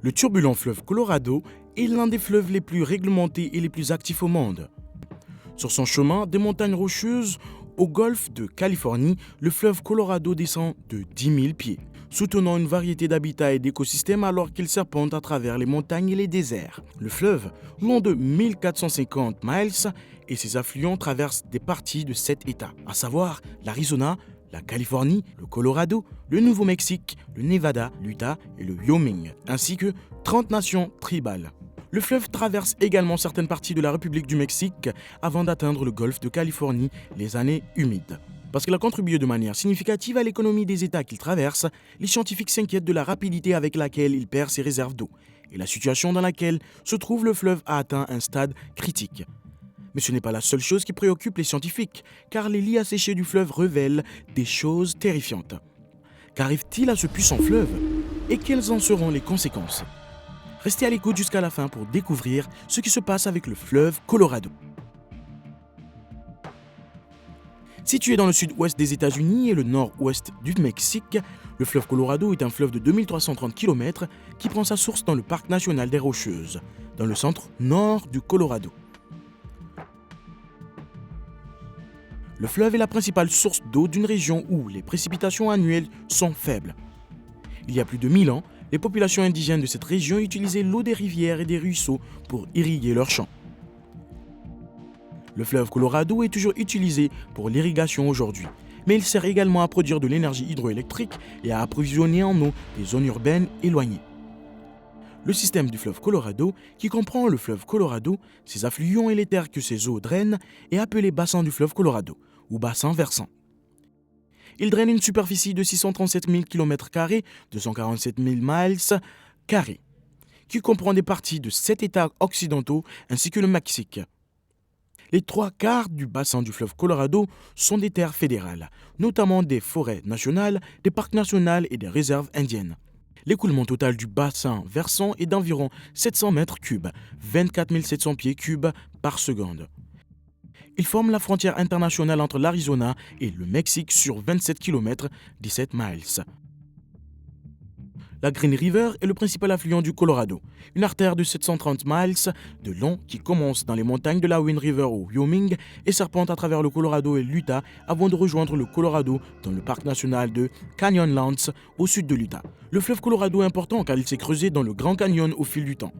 Le turbulent fleuve Colorado est l'un des fleuves les plus réglementés et les plus actifs au monde. Sur son chemin des montagnes rocheuses au golfe de Californie, le fleuve Colorado descend de 10 000 pieds, soutenant une variété d'habitats et d'écosystèmes alors qu'il serpente à travers les montagnes et les déserts. Le fleuve, long de 1450 miles, et ses affluents traversent des parties de 7 États, à savoir l'Arizona, la Californie, le Colorado, le Nouveau-Mexique, le Nevada, l'Utah et le Wyoming, ainsi que 30 nations tribales. Le fleuve traverse également certaines parties de la République du Mexique avant d'atteindre le golfe de Californie, les années humides. Parce qu'il a contribué de manière significative à l'économie des États qu'il traverse, les scientifiques s'inquiètent de la rapidité avec laquelle il perd ses réserves d'eau et la situation dans laquelle se trouve le fleuve a atteint un stade critique. Mais ce n'est pas la seule chose qui préoccupe les scientifiques, car les lits asséchés du fleuve révèlent des choses terrifiantes. Qu'arrive-t-il à ce puissant fleuve et quelles en seront les conséquences? Restez à l'écoute jusqu'à la fin pour découvrir ce qui se passe avec le fleuve Colorado. Situé dans le sud-ouest des États-Unis et le nord-ouest du Mexique, le fleuve Colorado est un fleuve de 2330 km qui prend sa source dans le parc national des Rocheuses, dans le centre-nord du Colorado. Le fleuve est la principale source d'eau d'une région où les précipitations annuelles sont faibles. Il y a plus de 1000 ans, les populations indigènes de cette région utilisaient l'eau des rivières et des ruisseaux pour irriguer leurs champs. Le fleuve Colorado est toujours utilisé pour l'irrigation aujourd'hui, mais il sert également à produire de l'énergie hydroélectrique et à approvisionner en eau des zones urbaines éloignées. Le système du fleuve Colorado, qui comprend le fleuve Colorado, ses affluents et les terres que ses eaux drainent, est appelé bassin du fleuve Colorado, ou bassin versant. Il draine une superficie de 637 000 km², 247 000 miles carrés, qui comprend des parties de 7 États occidentaux ainsi que le Mexique. Les 3/4 du bassin du fleuve Colorado sont des terres fédérales, notamment des forêts nationales, des parcs nationaux et des réserves indiennes. L'écoulement total du bassin versant est d'environ 700 mètres cubes, 24 700 pieds cubes par seconde. Il forme la frontière internationale entre l'Arizona et le Mexique sur 27 km, 17 miles. La Green River est le principal affluent du Colorado, une artère de 730 miles de long qui commence dans les montagnes de la Wind River au Wyoming et serpente à travers le Colorado et l'Utah avant de rejoindre le Colorado dans le parc national de Canyonlands au sud de l'Utah. Le fleuve Colorado est important car il s'est creusé dans le Grand Canyon au fil du temps,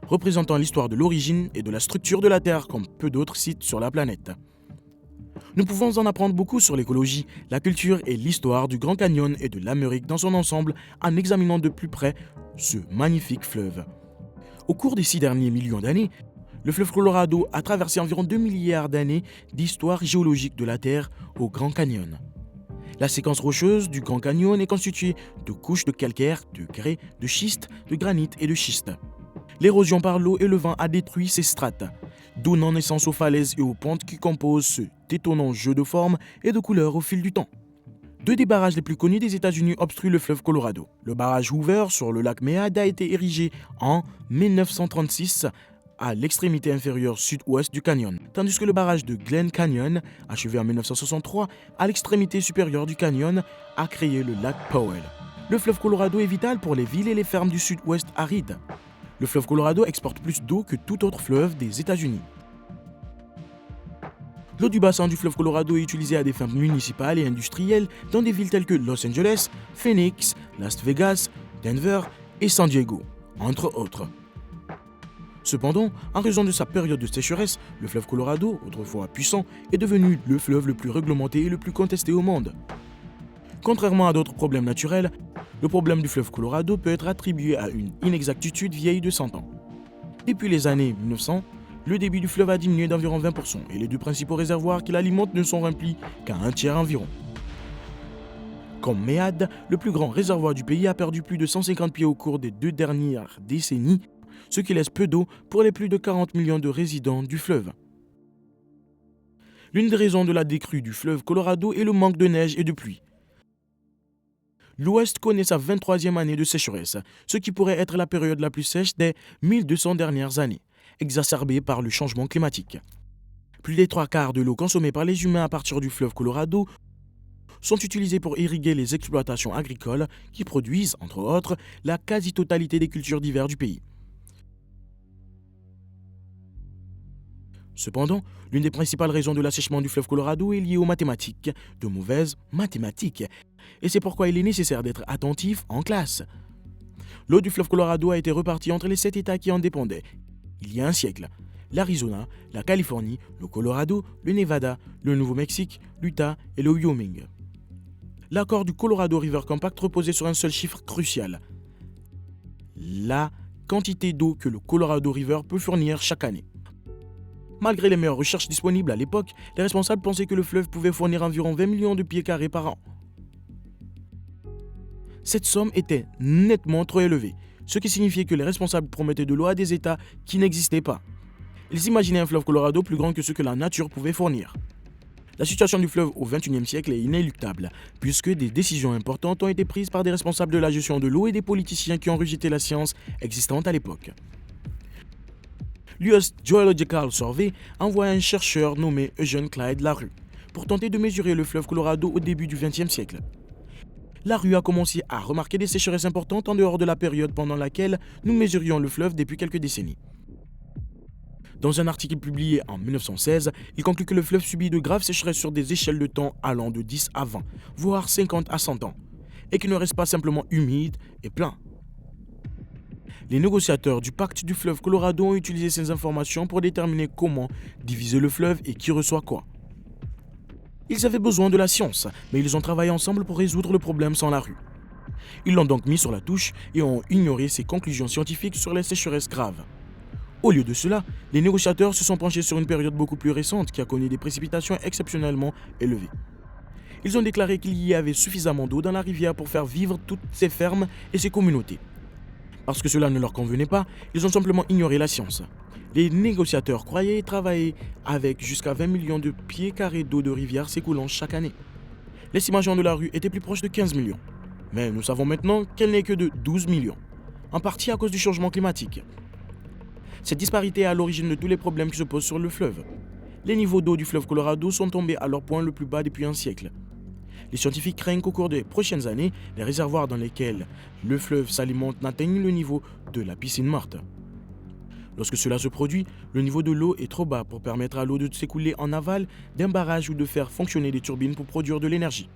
représentant l'histoire de l'origine et de la structure de la Terre comme peu d'autres sites sur la planète. Nous pouvons en apprendre beaucoup sur l'écologie, la culture et l'histoire du Grand Canyon et de l'Amérique dans son ensemble en examinant de plus près ce magnifique fleuve. Au cours des 6 derniers millions d'années, le fleuve Colorado a traversé environ 2 milliards d'années d'histoire géologique de la Terre au Grand Canyon. La séquence rocheuse du Grand Canyon est constituée de couches de calcaire, de grès, de schiste, de granit et de schiste. L'érosion par l'eau et le vent a détruit ces strates, donnant naissance aux falaises et aux pentes qui composent ce étonnant jeu de formes et de couleurs au fil du temps. 2 des barrages les plus connus des États-Unis obstruent le fleuve Colorado. Le barrage Hoover sur le lac Mead a été érigé en 1936 à l'extrémité inférieure sud-ouest du canyon, tandis que le barrage de Glen Canyon, achevé en 1963 à l'extrémité supérieure du canyon, a créé le lac Powell. Le fleuve Colorado est vital pour les villes et les fermes du sud-ouest aride. Le fleuve Colorado exporte plus d'eau que tout autre fleuve des États-Unis. L'eau du bassin du fleuve Colorado est utilisée à des fins municipales et industrielles dans des villes telles que Los Angeles, Phoenix, Las Vegas, Denver et San Diego, entre autres. Cependant, en raison de sa période de sécheresse, le fleuve Colorado, autrefois puissant, est devenu le fleuve le plus réglementé et le plus contesté au monde. Contrairement à d'autres problèmes naturels, le problème du fleuve Colorado peut être attribué à une inexactitude vieille de 100 ans. Depuis les années 1900, le débit du fleuve a diminué d'environ 20% et les 2 principaux réservoirs qui l'alimentent ne sont remplis qu'à un tiers environ. Comme Mead, le plus grand réservoir du pays a perdu plus de 150 pieds au cours des 2 dernières décennies, ce qui laisse peu d'eau pour les plus de 40 millions de résidents du fleuve. L'une des raisons de la décrue du fleuve Colorado est le manque de neige et de pluie. L'Ouest connaît sa 23e année de sécheresse, ce qui pourrait être la période la plus sèche des 1200 dernières années, exacerbée par le changement climatique. Plus des 3/4 de l'eau consommée par les humains à partir du fleuve Colorado sont utilisés pour irriguer les exploitations agricoles qui produisent, entre autres, la quasi-totalité des cultures d'hiver du pays. Cependant, l'une des principales raisons de l'assèchement du fleuve Colorado est liée aux mathématiques, de mauvaises mathématiques. Et c'est pourquoi il est nécessaire d'être attentif en classe. L'eau du fleuve Colorado a été repartie entre les 7 États qui en dépendaient il y a un siècle. L'Arizona, la Californie, le Colorado, le Nevada, le Nouveau-Mexique, l'Utah et le Wyoming. L'accord du Colorado River Compact reposait sur un seul chiffre crucial: la quantité d'eau que le Colorado River peut fournir chaque année. Malgré les meilleures recherches disponibles à l'époque, les responsables pensaient que le fleuve pouvait fournir environ 20 millions de pieds carrés par an. Cette somme était nettement trop élevée, ce qui signifiait que les responsables promettaient de l'eau à des États qui n'existaient pas. Ils imaginaient un fleuve Colorado plus grand que ce que la nature pouvait fournir. La situation du fleuve au XXIe siècle est inéluctable, puisque des décisions importantes ont été prises par des responsables de la gestion de l'eau et des politiciens qui ont rejeté la science existante à l'époque. L'US Geological Survey envoie un chercheur nommé Eugene Clyde Larue pour tenter de mesurer le fleuve Colorado au début du XXe siècle. Larue a commencé à remarquer des sécheresses importantes en dehors de la période pendant laquelle nous mesurions le fleuve depuis quelques décennies. Dans un article publié en 1916, il conclut que le fleuve subit de graves sécheresses sur des échelles de temps allant de 10 à 20, voire 50 à 100 ans, et qu'il ne reste pas simplement humide et plein. Les négociateurs du pacte du fleuve Colorado ont utilisé ces informations pour déterminer comment diviser le fleuve et qui reçoit quoi. Ils avaient besoin de la science, mais ils ont travaillé ensemble pour résoudre le problème sans Larue. Ils l'ont donc mis sur la touche et ont ignoré ses conclusions scientifiques sur les sécheresses graves. Au lieu de cela, les négociateurs se sont penchés sur une période beaucoup plus récente qui a connu des précipitations exceptionnellement élevées. Ils ont déclaré qu'il y avait suffisamment d'eau dans la rivière pour faire vivre toutes ces fermes et ces communautés. Parce que cela ne leur convenait pas, ils ont simplement ignoré la science. Les négociateurs croyaient travailler avec jusqu'à 20 millions de pieds carrés d'eau de rivière s'écoulant chaque année. L'estimation de Larue était plus proche de 15 millions. Mais nous savons maintenant qu'elle n'est que de 12 millions, en partie à cause du changement climatique. Cette disparité est à l'origine de tous les problèmes qui se posent sur le fleuve. Les niveaux d'eau du fleuve Colorado sont tombés à leur point le plus bas depuis un siècle. Les scientifiques craignent qu'au cours des prochaines années, les réservoirs dans lesquels le fleuve s'alimente n'atteignent le niveau de la piscine morte. Lorsque cela se produit, le niveau de l'eau est trop bas pour permettre à l'eau de s'écouler en aval d'un barrage ou de faire fonctionner des turbines pour produire de l'énergie.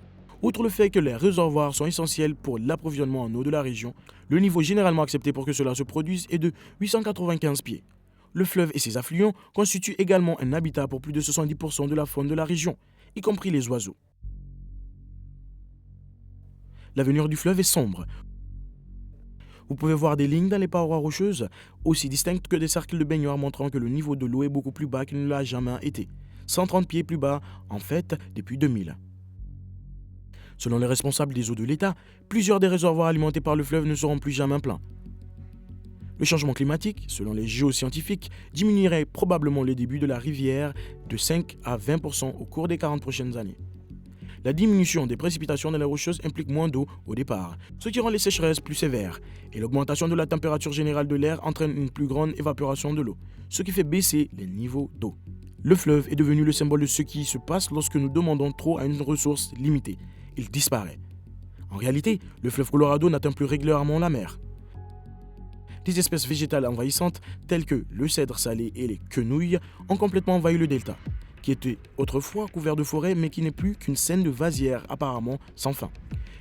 Outre le fait que les réservoirs sont essentiels pour l'approvisionnement en eau de la région, le niveau généralement accepté pour que cela se produise est de 895 pieds. Le fleuve et ses affluents constituent également un habitat pour plus de 70% de la faune de la région, y compris les oiseaux. L'avenir du fleuve est sombre. Vous pouvez voir des lignes dans les parois rocheuses, aussi distinctes que des cercles de baignoire montrant que le niveau de l'eau est beaucoup plus bas qu'il ne l'a jamais été. 130 pieds plus bas, en fait, depuis 2000. Selon les responsables des eaux de l'État, plusieurs des réservoirs alimentés par le fleuve ne seront plus jamais pleins. Le changement climatique, selon les géoscientifiques, diminuerait probablement le début de la rivière de 5 à 20% au cours des 40 prochaines années. La diminution des précipitations dans les rocheuses implique moins d'eau au départ, ce qui rend les sécheresses plus sévères, et l'augmentation de la température générale de l'air entraîne une plus grande évaporation de l'eau, ce qui fait baisser les niveaux d'eau. Le fleuve est devenu le symbole de ce qui se passe lorsque nous demandons trop à une ressource limitée. Il disparaît. En réalité, le fleuve Colorado n'atteint plus régulièrement la mer. Des espèces végétales envahissantes, telles que le cèdre salé et les quenouilles, ont complètement envahi le delta, qui était autrefois couvert de forêts mais qui n'est plus qu'une scène de vasières apparemment sans fin.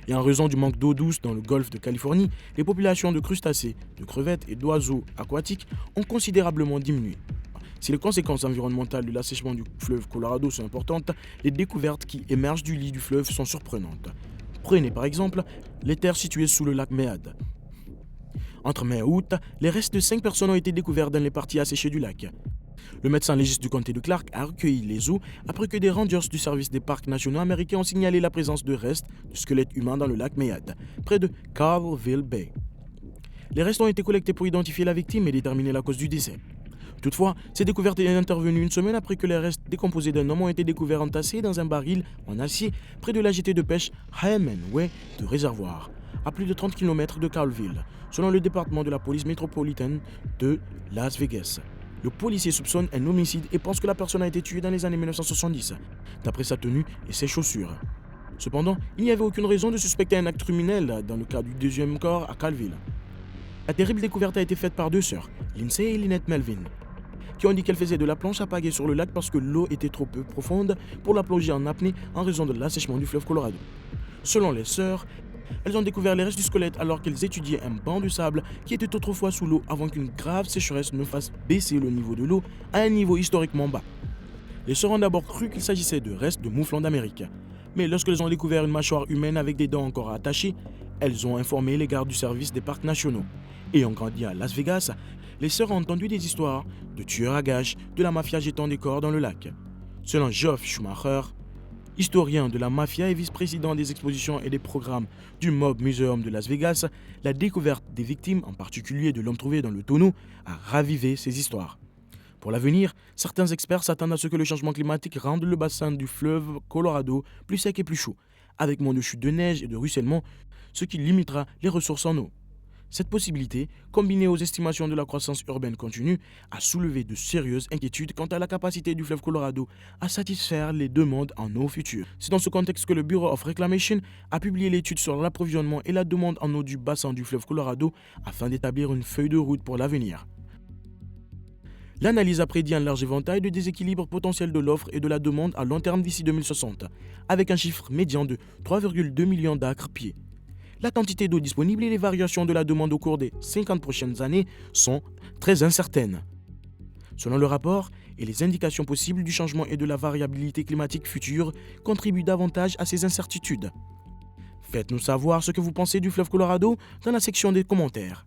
Et en raison du manque d'eau douce dans le golfe de Californie, les populations de crustacés, de crevettes et d'oiseaux aquatiques ont considérablement diminué. Si les conséquences environnementales de l'assèchement du fleuve Colorado sont importantes, les découvertes qui émergent du lit du fleuve sont surprenantes. Prenez par exemple les terres situées sous le lac Mead. Entre mai et août, les restes de 5 personnes ont été découverts dans les parties asséchées du lac. Le médecin légiste du comté de Clark a recueilli les os après que des rangers du service des parcs nationaux américains ont signalé la présence de restes de squelettes humains dans le lac Mead, près de Carlville Bay. Les restes ont été collectés pour identifier la victime et déterminer la cause du décès. Toutefois, ces découvertes est intervenue une semaine après que les restes décomposés d'un homme ont été découverts entassés dans un baril en acier près de la jetée de pêche Hemingway de réservoir, à plus de 30 km de Carlville, selon le département de la police métropolitaine de Las Vegas. Le policier soupçonne un homicide et pense que la personne a été tuée dans les années 1970, d'après sa tenue et ses chaussures. Cependant, il n'y avait aucune raison de suspecter un acte criminel dans le cas du deuxième corps à Calville. La terrible découverte a été faite par deux sœurs, Lindsay et Lynette Melvin, qui ont dit qu'elles faisaient de la planche à pagaie sur le lac parce que l'eau était trop peu profonde pour la plonger en apnée en raison de l'assèchement du fleuve Colorado. Selon les sœurs, elles ont découvert les restes du squelette alors qu'elles étudiaient un banc de sable qui était autrefois sous l'eau avant qu'une grave sécheresse ne fasse baisser le niveau de l'eau à un niveau historiquement bas. Les sœurs ont d'abord cru qu'il s'agissait de restes de mouflons d'Amérique. Mais lorsqu'elles ont découvert une mâchoire humaine avec des dents encore attachées, elles ont informé les gardes du service des parcs nationaux. Ayant grandi à Las Vegas, les sœurs ont entendu des histoires de tueurs à gages de la mafia jetant des corps dans le lac. Selon Geoff Schumacher, historien de la mafia et vice-président des expositions et des programmes du Mob Museum de Las Vegas, la découverte des victimes, en particulier de l'homme trouvé dans le tonneau, a ravivé ces histoires. Pour l'avenir, certains experts s'attendent à ce que le changement climatique rende le bassin du fleuve Colorado plus sec et plus chaud, avec moins de chutes de neige et de ruissellement, ce qui limitera les ressources en eau. Cette possibilité, combinée aux estimations de la croissance urbaine continue, a soulevé de sérieuses inquiétudes quant à la capacité du fleuve Colorado à satisfaire les demandes en eau future. C'est dans ce contexte que le Bureau of Reclamation a publié l'étude sur l'approvisionnement et la demande en eau du bassin du fleuve Colorado afin d'établir une feuille de route pour l'avenir. L'analyse a prédit un large éventail de déséquilibre potentiel de l'offre et de la demande à long terme d'ici 2060, avec un chiffre médian de 3,2 millions d'acres-pieds. La quantité d'eau disponible et les variations de la demande au cours des 50 prochaines années sont très incertaines. Selon le rapport, et les indications possibles du changement et de la variabilité climatique future contribuent davantage à ces incertitudes. Faites-nous savoir ce que vous pensez du fleuve Colorado dans la section des commentaires.